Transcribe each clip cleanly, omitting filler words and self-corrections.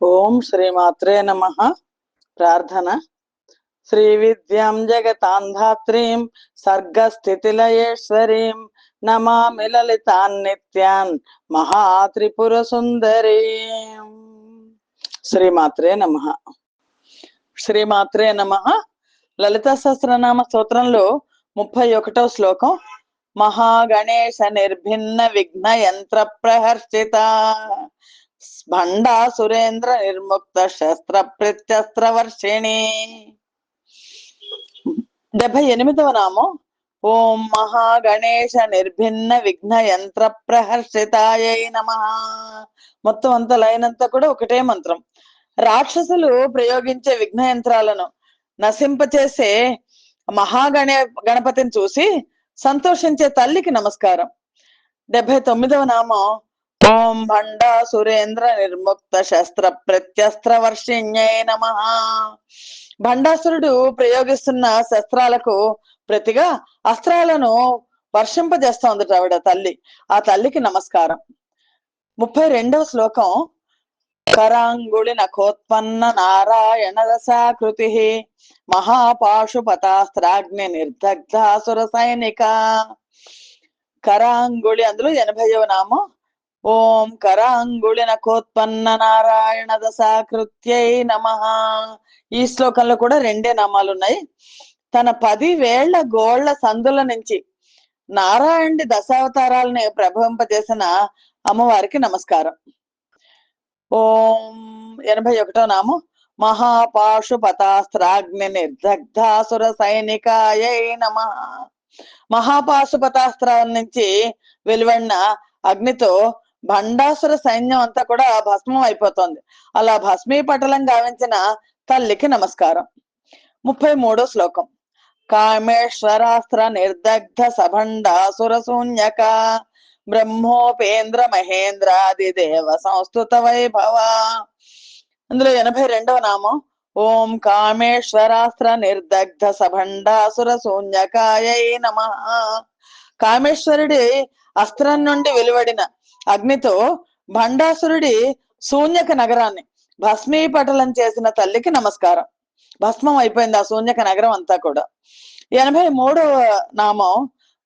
ఓం శ్రీమాత్రే నమః. ప్రార్థన. శ్రీ విద్యాం జగతాంధాత్రీం సర్గస్థితిలయేశ్వరీం నమామి లలితాన్ నిత్యాన్ మహాత్రిపుర సుందరీం. శ్రీమాత్రే నమః. శ్రీమాత్రే నమః. లలిత సహస్రనామ స్తోత్రంలో 31వ శ్లోకం. మహాగణేశ నిర్భిన్న విఘ్న యంత్ర ప్రహర్షిత భండా సురేంద్ర నిర్ముక్త శస్త్ర ప్రత్యస్త్ర వర్షిణి. 78వ నామం. ఓం మహాగణేశ నిర్భిన్న విఘ్న యంత్ర ప్రహర్షితాయై నమః. మొత్తం అంత లైన్ అంతా కూడా ఒకటే మంత్రం. రాక్షసులు ప్రయోగించే విఘ్న యంత్రాలను నశింపచేసే గణపతిని చూసి సంతోషించే తల్లికి నమస్కారం. 79వ నామం. ఓం భండా సురేంద్ర నిర్ముక్త శస్త్ర ప్రత్యస్త్ర వర్షిణ్యై నమః. భండాసురుడు ప్రయోగిస్తున్న శస్త్రాలకు ప్రతిగా అస్త్రాలను వర్షింపజేస్తోందట ఆవిడ తల్లి. ఆ తల్లికి నమస్కారం. 32వ శ్లోకం. కరాంగుళి నఖోత్పన్న నారాయణ దశాకృతి మహాపాశుపతాస్త్రాగ్ని నిర్దగ్ధాసుర సైనిక. కరాంగుళి, అందులో 80వ నామం. ఓం కరాంగుళి నఖోత్పన్న నారాయణ దశాకృత్యై నమః. ఈ శ్లోకంలో కూడా 2 నామాలు ఉన్నాయి. తన 10 వేళ్ల గోళ్ల సందుల నుంచి నారాయణుడి దశావతారాలని ప్రభవింపజేసిన అమ్మవారికి నమస్కారం. ఓం 81వ నామం. మహాపాశుపతాస్త్రాగ్ని నిర్దగ్ధాసుర సైనికాయై నమః. మహాపాశుపతాస్త్రాల నుంచి వెలువడిన అగ్నితో భండాసుర సైన్యం అంతా కూడా భస్మం అయిపోతుంది. అలా భస్మీపటలం గావించిన తల్లికి నమస్కారం. 33వ శ్లోకం. కామేశ్వరాస్త్ర నిర్దగ్ధ సభండాసుర శూన్యక బ్రహ్మోపేంద్ర మహేంద్రాది దేవ సంస్తుత వైభవ. అందులో 82వ నామం. ఓం కామేశ్వరాస్త్ర నిర్దగ్ధ సభండాసుర శూన్యకాయై నమః. కామేశ్వరుడి అస్త్రం నుండి వెలువడిన అగ్నితో భండాసురుడి శూన్యక నగరాన్ని భస్మీపటలం చేసిన తల్లికి నమస్కారం. భస్మం అయిపోయింది ఆ శూన్యక నగరం అంతా కూడా. 83వ నామం.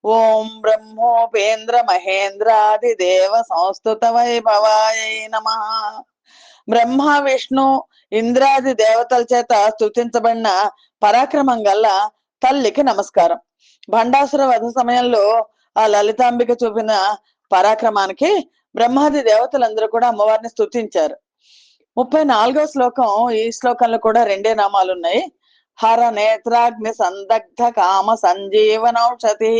ఓం బ్రహ్మోపేంద్ర మహేంద్రాది దేవ సంస్తుత వైభవాయై నమః. బ్రహ్మ విష్ణు ఇంద్రాది దేవతల చేత స్తుతించబడిన పరాక్రమం గల్ల తల్లికి నమస్కారం. భండాసుర వధ సమయంలో ఆ లలితాంబిక చూపిన పరాక్రమానికి బ్రహ్మాది దేవతలందరూ కూడా అమ్మవారిని స్తుతించారు. 34వ శ్లోకం. ఈ శ్లోకంలో కూడా 2 నామాలు ఉన్నాయి. హర నేత్రాగ్ని సందగ్ధ కామ సంజీవనౌషధి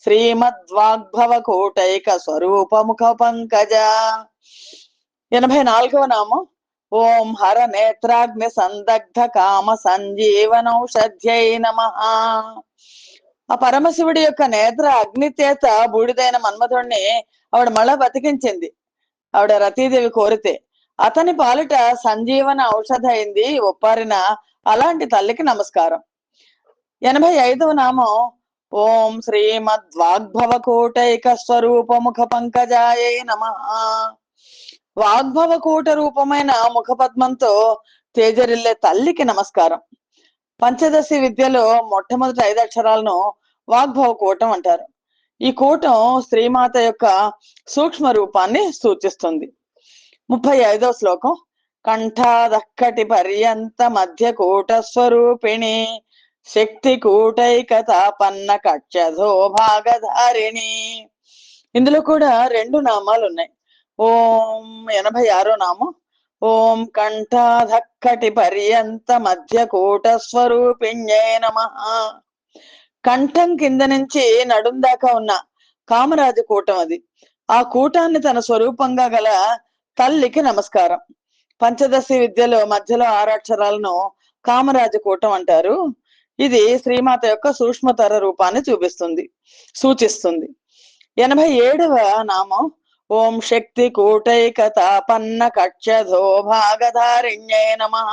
శ్రీమద్వాగ్భవ కూటైక స్వరూప ముఖ పంకజ. 84వ నామం. ఓం హర నేత్రాగ్ని సందగ్ధ కామ సంజీవనౌషధ్యై నమః. ఆ పరమశివుడి యొక్క నేత్ర అగ్ని చేత బూడిదైన మన్మధుడిని ఆవిడ మళ్ళా బతికించింది. ఆవిడ రతీదేవి కోరితే అతని పాలిట సంజీవన ఔషధ అయింది ఒప్పారిన అలాంటి తల్లికి నమస్కారం. 85వ నామం. ఓం శ్రీమద్వాగ్భవ కూటైక స్వరూప ముఖ పంకజాయై నమః. వాగ్భవ కూట రూపమైన ముఖపద్మంతో తేజరిల్లే తల్లికి నమస్కారం. పంచదశి విద్యలో మొట్టమొదటి 5 అక్షరాలను వాగ్భవ కూటం అంటారు. ఈ కూటం శ్రీమాత యొక్క సూక్ష్మ రూపాన్ని సూచిస్తుంది. 35వ శ్లోకం. కంఠాదక్కటి పర్యంత మధ్య కూట స్వరూపిణి శక్తి కూటైక తాపన్న కక్షధో భాగధారిణి. ఇందులో కూడా 2 నామాలు ఉన్నాయి. ఓం 86వ నామం. ఓం కంఠాధక్కటి పర్యంత మధ్య కూట స్వరూపిణ్యై నమః. కంఠం కింద నుంచి నడుం దాకా ఉన్న కామరాజు కూటం అది. ఆ కూటాన్ని తన స్వరూపంగా గల తల్లికి నమస్కారం. పంచదశి విద్యలో మధ్యలో 6 అక్షరాలను కామరాజు కూటం అంటారు. ఇది శ్రీమాత యొక్క సూక్ష్మతర రూపాన్ని సూచిస్తుంది. 87వ నామం. ఓం శక్తి కూటైక తాపన్న కక్షధో భాగధారిణ్యై నమః.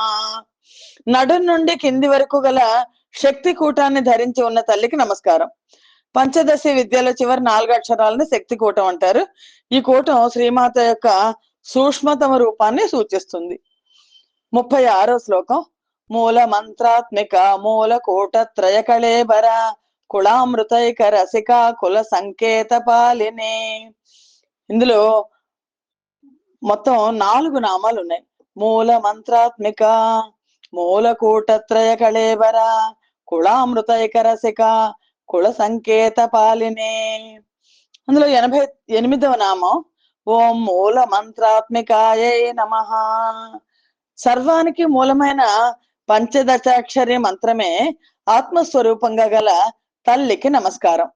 నడుం నుండి కింది వరకు గల శక్తి కూటాన్ని ధరించి ఉన్న తల్లికి నమస్కారం. పంచదశి విద్యలో చివరి 4 అక్షరాలను శక్తి కూటం అంటారు. ఈ కూటం శ్రీమాత యొక్క సూక్ష్మతమ రూపాన్ని సూచిస్తుంది. 36వ శ్లోకం. మూల మంత్రాత్మిక మూల కూటత్రయ కళేబర కుళామృతైక రసిక కుల సంకేత పాలిని. ఇందులో మొత్తం 4 నామాలు ఉన్నాయి. మూల మంత్రాత్మిక మూల కూటత్రయ కళేబర కుళామృతైక రసిక కుల సంకేత పాలిని. అందులో 88వ నామం ఓం మూల మంత్రాత్మికాయే నమః. సర్వానికి మూలమైన పంచదశాక్షరి మంత్రమే ఆత్మస్వరూపంగా గల తల్లికి నమస్కారం.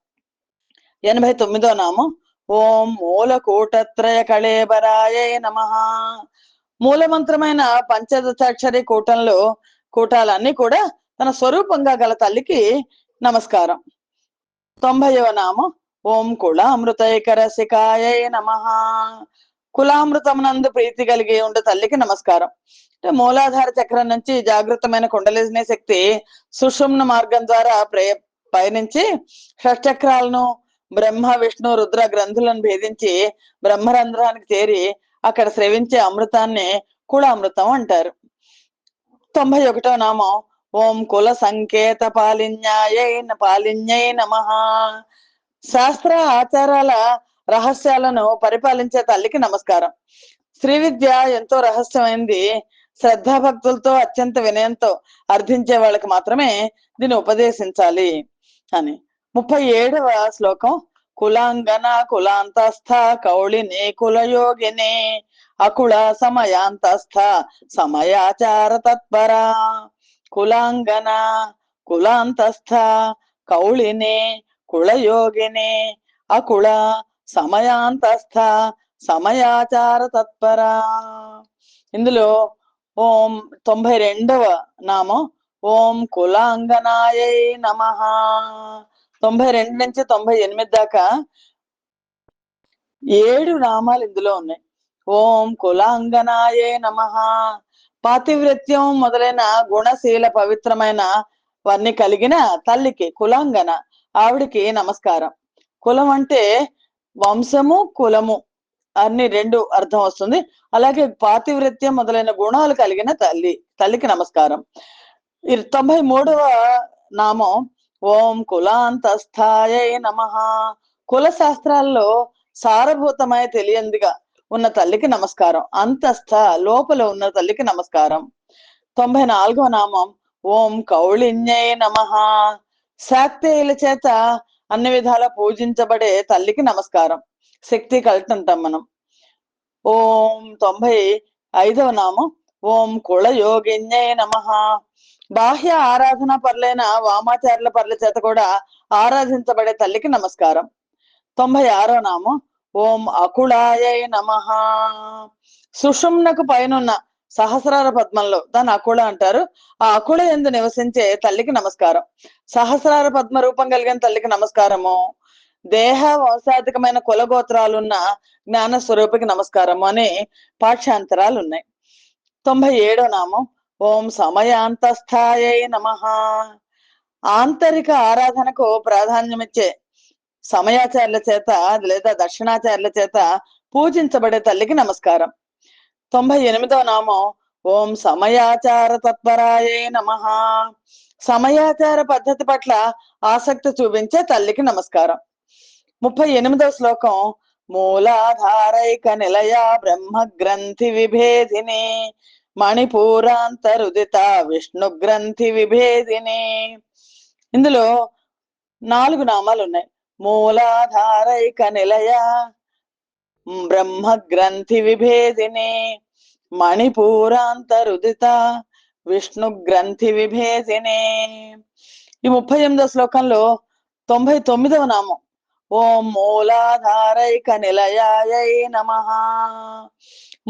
89వ నామం ఓం మూల కూటత్రయ కళేబరాయే నమః. మూల మంత్రమైన పంచదశాక్షరి కూటాలన్నీ కూడా తన స్వరూపంగా గల తల్లికి నమస్కారం. 90వ నామం ఓం కుళామృతైక రసికాయే నమః. కులామృతమునందు ప్రీతి కలిగి ఉండే తల్లికి నమస్కారం. అంటే మూలాధార చక్రం నుంచి జాగృతమైన కుండలిని శక్తి సుషుమ్న మార్గం ద్వారా పయనించి షట్చక్రాలను బ్రహ్మ విష్ణు రుద్ర గ్రంథులను భేదించి బ్రహ్మరంధ్రానికి చేరి అక్కడ స్రవించే అమృతాన్ని కుళామృతం అంటారు. 91వ నామం ఓం కుల సంకేత పాలిన్యై నమః. శాస్త్ర ఆచారాల రహస్యాలను పరిపాలించే తల్లికి నమస్కారం. శ్రీ విద్య ఎంతో రహస్యమైంది. శ్రద్ధాభక్తులతో అత్యంత వినయంతో అర్థించే వాళ్ళకి మాత్రమే దీన్ని ఉపదేశించాలి అని. 37వ శ్లోకం. కులాంగన కులాంతస్థ కౌళిని కులయోగిని అకుల సమయాంతస్థ సమయాచార తత్పర. కులాంగన కులాంతస్థ కౌళిని కులయోగిని అకుల సమయాంతస్థ సమయాచార తత్పర. ఇందులో 92వ నామం ఓం కులాంగనాయై నమః. 92 నుంచి 98 దాకా 7 నామాలు ఇందులో ఉన్నాయి. ఓం కులాంగనాయే నమః. పాతివ్రత్యం మొదలైన గుణశీల పవిత్రమైన వన్నీ కలిగిన తల్లికి కులాంగన ఆవిడికి నమస్కారం. కులం అంటే వంశము కులము అన్ని 2 అర్థం వస్తుంది. అలాగే పాతివ్రత్యం మొదలైన గుణాలు కలిగిన తల్లికి నమస్కారం. 93వ నామం ఓం కులాంతస్థాయై నమః. కుల శాస్త్రాల్లో సారభూతమై తెలియందిగా ఉన్న తల్లికి నమస్కారం. అంతస్థ లోపల ఉన్న తల్లికి నమస్కారం. 94వ నామం ఓం కౌళిన్యై నమః. శాక్తేయుల చేత అన్ని విధాలా పూజించబడే తల్లికి నమస్కారం. శక్తి కలుతుంటాం మనం. 95వ నామం ఓం కుళయోగిన్యై నమః. బాహ్య ఆరాధన పరులైన వామాచార్యుల పరుల చేత కూడా ఆరాధించబడే తల్లికి నమస్కారం. 96వ నామం ఓం అకుళాయై నమః. సుషుమ్నకు పైనున్న సహస్రార పద్మంలో దాన్ని అకుళ అంటారు. ఆ అకుళ యందు నివసించే తల్లికి నమస్కారం. సహస్రార పద్మ రూపం కలిగిన తల్లికి నమస్కారము. దేహ వంశాధికమైన కులగోత్రాలున్న జ్ఞాన స్వరూపికి నమస్కారము అని పాఠ్యాంతరాలు ఉన్నాయి. 97వ నామం ఓం సమయాంతస్థాయై నమః. ఆంతరిక ఆరాధనకు ప్రాధాన్యమిచ్చే సమయాచార్యుల చేత లేదా దక్షిణాచార్యుల చేత పూజించబడే తల్లికి నమస్కారం. 98వ నామం ఓం సమయాచార తత్పరాయై నమః. సమయాచార పద్ధతి పట్ల ఆసక్తి చూపించే తల్లికి నమస్కారం. 38వ శ్లోకం. మూలాధారైక నిలయ బ్రహ్మ గ్రంథి విభేదిని మణిపూరాంతరుదిత విష్ణు గ్రంథి విభేదిని. ఇందులో 4 నామాలు ఉన్నాయి. మూలాధారైక నిలయ బ్రహ్మ గ్రంథి విభేదిని మణిపూరాంతరుదిత విష్ణు గ్రంథి విభేదిని. ఈ 38వ శ్లోకంలో 99వ నామం ఓం మూలాధారైక నిలయాయై నమః.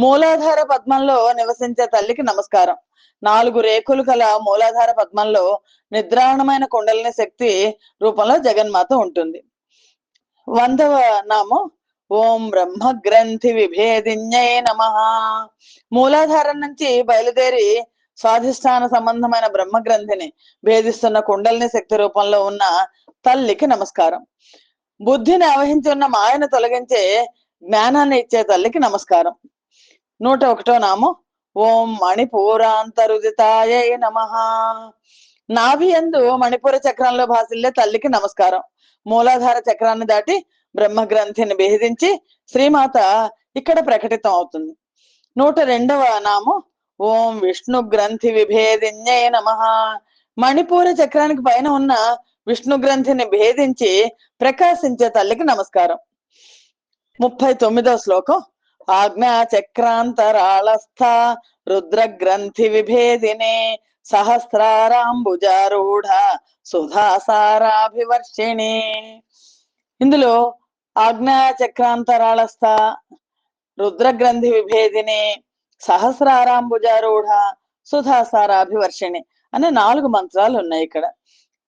మూలాధార పద్మంలో నివసించే తల్లికి నమస్కారం. 4 రేకులు కల మూలాధార పద్మంలో నిద్రాణమైన కుండలిని శక్తి రూపంలో జగన్మాత ఉంటుంది. 100వ నామం ఓం బ్రహ్మ గ్రంథి విభేదిన్యై నమః. మూలాధారం నుంచి బయలుదేరి స్వాధిష్టాన సంబంధమైన బ్రహ్మ గ్రంథిని భేదిస్తున్న కుండలిని శక్తి రూపంలో ఉన్న తల్లికి నమస్కారం. బుద్ధిని ఆవహించి ఉన్న మాయను తొలగించే జ్ఞానాన్ని ఇచ్చే తల్లికి నమస్కారం. 101వ నామం ఓం మణిపూరాంతరుదితాయై నమః. నాభి యందు మణిపూర చక్రంలో భాసిల్లే తల్లికి నమస్కారం. మూలాధార చక్రాన్ని దాటి బ్రహ్మ గ్రంథిని భేదించి శ్రీమాత ఇక్కడ ప్రకటితం అవుతుంది. 102వ నామం ఓం విష్ణు గ్రంథి విభేదిన్యై నమః. మణిపూర చక్రానికి పైన ఉన్న విష్ణు గ్రంథిని భేదించి ప్రకాశించే తల్లికి నమస్కారం. 39వ శ్లోకం ఆజ్ఞా చక్రాంతరాళస్థ రుద్ర గ్రంథి విభేదినే సహస్రారాంబుజారూఢ సుధాసారాభివర్షిణి. ఇందులో ఆజ్ఞా చక్రాంతరాళస్థ రుద్ర గ్రంథి విభేదిని సహస్రారాంబుజారూఢ సుధాసారాభివర్షిణి అనే 4 మంత్రాలు ఉన్నాయి ఇక్కడ.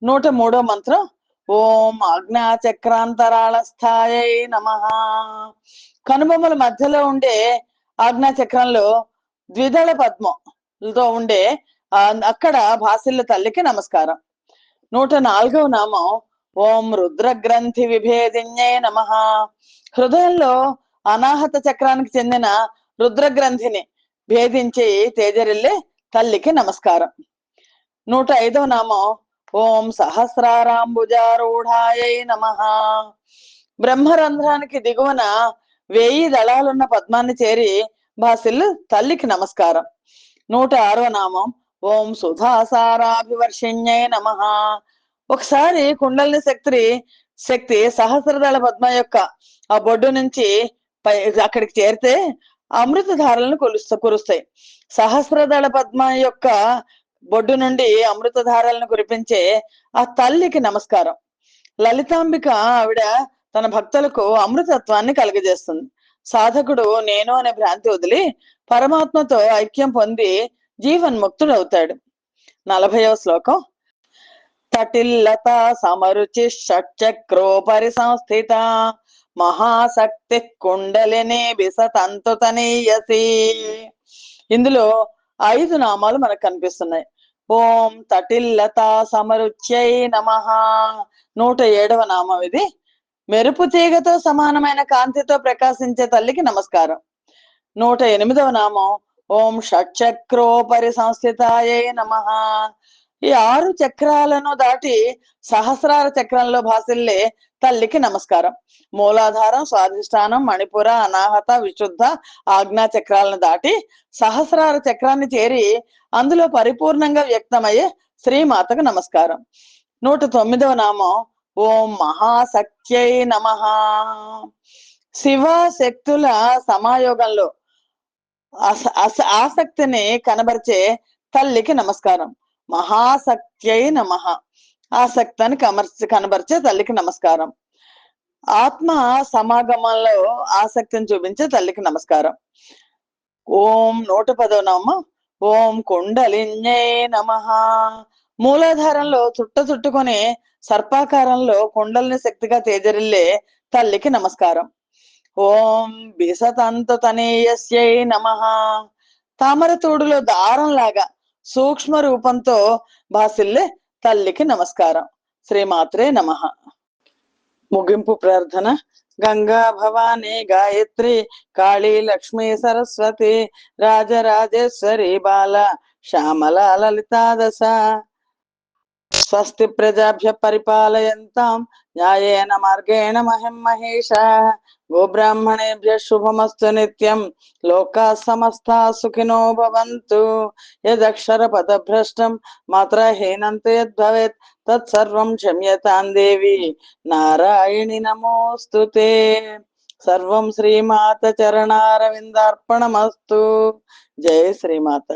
103వ మంత్రం ఓం ఆజ్ఞా చక్రాంతరాళస్థాయై నమః. కనుబొమ్మల మధ్యలో ఉండే ఆజ్ఞా చక్రంలో ద్విదళ పద్మంతో ఉండే అక్కడ భాసిల్ల తల్లికి నమస్కారం. 104వ నామం ఓం రుద్ర గ్రంథి విభేదిన్యై నమః. హృదయంలో అనాహత చక్రానికి చెందిన రుద్ర గ్రంథిని భేదించి తేజరిల్లే తల్లికి నమస్కారం. 105వ నామం ఓం సహస్రారాంబుజారూఢాయై నమః. బ్రహ్మరంధ్రానికి దిగువన 1000 దళాలున్న పద్మాన్ని చేరి భాసిల్లు తల్లికి నమస్కారం. 106వ నామం ఓం సుధాసారాభివర్షిణ్యై నమః. ఒకసారి కుండలిని శక్తి సహస్రదళ పద్మ యొక్క ఆ బొడ్డు నుంచి అక్కడికి చేరితే అమృత ధారలను కురుస్తాయి. సహస్రదళ పద్మ యొక్క బొడ్డు నుండి అమృత ధారలను కురిపించే ఆ తల్లికి నమస్కారం. లలితాంబిక ఆవిడ తన భక్తులకు అమృతత్వాన్ని కలుగజేస్తుంది. సాధకుడు నేను అనే భ్రాంతి వదిలి పరమాత్మతో ఐక్యం పొంది జీవన్ముక్తుడవుతాడు. 40వ శ్లోకం తటిల్లత సమరుచి షట్చక్రోపరి సంస్థిత మహాశక్తి కుండలిని విసతంతు తనీయసి. ఇందులో 5 నామాలు మనకు కనిపిస్తున్నాయి. ఓం తటిల్లత సమరుచ్యై నమః. 107వ నామం ఇది. మెరుపు తీగతో సమానమైన కాంతితో ప్రకాశించే తల్లికి నమస్కారం. 108వ నామం ఓం షట్చక్రోపరి సంస్థితాయై నమః. ఈ 6 చక్రాలను దాటి సహస్రార చక్రంలో భాసిల్లే తల్లికి నమస్కారం. మూలాధారం, స్వాధిష్టానం, మణిపుర, అనాహత, విశుద్ధ, ఆజ్ఞా చక్రాలను దాటి సహస్రార చక్రాన్ని చేరి అందులో పరిపూర్ణంగా వ్యక్తమయ్యే శ్రీమాతకు నమస్కారం. 109వ నామం ఓం మహాశక్త్యై నమః. శివ శక్తుల సమాయోగంలో ఆసక్తిని కనబరిచే తల్లికి నమస్కారం. మహాశక్త్యై నమః. ఆసక్తిని కనబరిచే తల్లికి నమస్కారం. ఆత్మ సమాగమంలో ఆసక్తిని చూపించే తల్లికి నమస్కారం. ఓం 110వ నామం ఓం కుండలిన్యై నమః. మూలాధారంలో చుట్టుకొని సర్పాకారంలో కుండలిని శక్తిగా తేజరిల్లే తల్లికి నమస్కారం. ఓం బిసతంతు తనీయస్యై నమః. తామరతూడులో దారంలాగా సూక్ష్మ రూపంతో భాసిల్లే తల్లికి నమస్కారం. శ్రీమాత్రే నమః. ముగింపు ప్రార్థన. గంగా భవానీ గాయత్రి కాళీ లక్ష్మీ సరస్వతి రాజరాజేశ్వరి బాల శ్యామల లలితా దశ. స్వస్తి ప్రజాభ్య పరిపాలయంతాం న్యాయేన మార్గేణ మహిం మహేషాః. గోబ్రాహ్మణేభ్య శుభమస్తు నిత్యం. లోకా సమస్తా సుఖినో భవంతు. యదక్షర పదభ్రష్టం మాత్రహీనం యద్భవేత్ తత్సర్వం క్షమ్యతాం దేవి నారాయణి నమోస్తుతే. సర్వం శ్రీమాత చరణారవిందార్పణమస్తు. జయ శ్రీమాత.